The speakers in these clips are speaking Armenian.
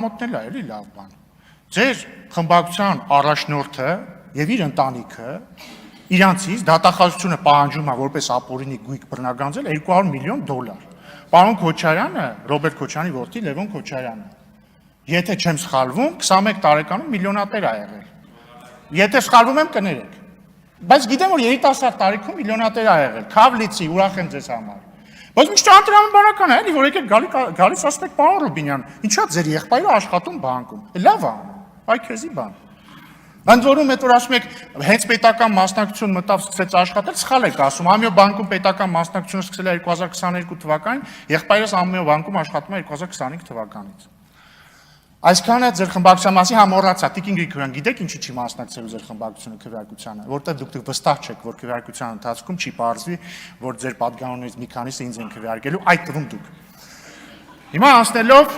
մոտնել է, էլի լավ բան։ Ձեր խմբակցության առաջնորդը եւ իր ընտանիքը իրանցից դատախազությունը պահանջում է որպես ապօրինի գույք բռնագանձել $200 միլիոն։ Պարոն Քոչարյանը, Ռոբերտ Քոչարյանի որդի Լևոն Քոչարյանը, եթե չեմ սխալվում, 21 տարեկանում միլիոնատեր ա եղել։ Եթե սխալվում եմ, կներեք։ Բայց գիտեմ, որ երիտասարդ տարիքում միլիոնատեր ա եղել։ Քավլիցի, ուրախ եմ ձեզ համար։ Բայց միշտ անդրամաբանական է, էլի, որ եկեք գալիս ասում եք, պարոն Ռուբինյան, ինչա ձեր եղբայրը աշխատում բանկում։ Լավ է, այ քեզի բան։ Ընդ որում այդ որ ասում եք, հենց պետական մասնակցություն մտավ սկսեց աշխատել, սխալ եք ասում, Ամիո բանկում պետական մասնակցությունը սկսել է 2022 թվականին, եղբայրս Ամիո բանկում աշխատում է 2025 թվականից։ Այսքանը ձեր խմբակցության մասին համոռացա, Տիկին Գրիգորյան, գիտեք ինչի չի մասնակցելու ձեր խմբակցությունը քվեարկությանը, որտեղ դուք վստահ չեք, որ քվեարկության ընթացքում չի պարզվի, որ ձեր պատգամներից մի քանիսը ինձ են քվեարկելու, այդ թվում դուք։ Հիմա անցնելով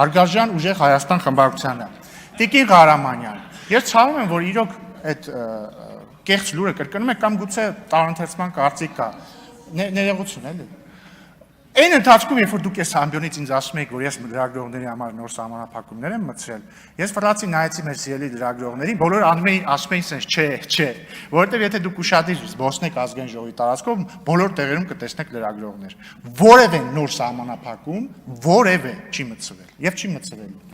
Հարգարժան ուժեղ Հայաստան խմբակցությանը։ Տիկին Ղարամանյան, ես ցավում եմ, որ իրոք այդ կեղծ լուրը կրկնում եք կամ գուցե տարընթերցման կարծիք կա, ներողություն էլի։ Այն ընթացքում, երբ որ դուք այս ամբիոնից ինձ ասում եք, որ ես լրագրողների համար նոր սահմանափակումներ եմ մտցրել, ես ֆրանսի նայեցի մեր սիրելի լրագրողներին, բոլորը ասում էին sense, չէ, որովհետև եթե դուք ուշադիր զբոսնեք ազգային ժողովի տարածքով, բոլոր տեղերում կտեսնեք լրագրողներ։ Որևէ նոր սահմանափակում, որևէ չի մտցվել եւ չի մտցվելու։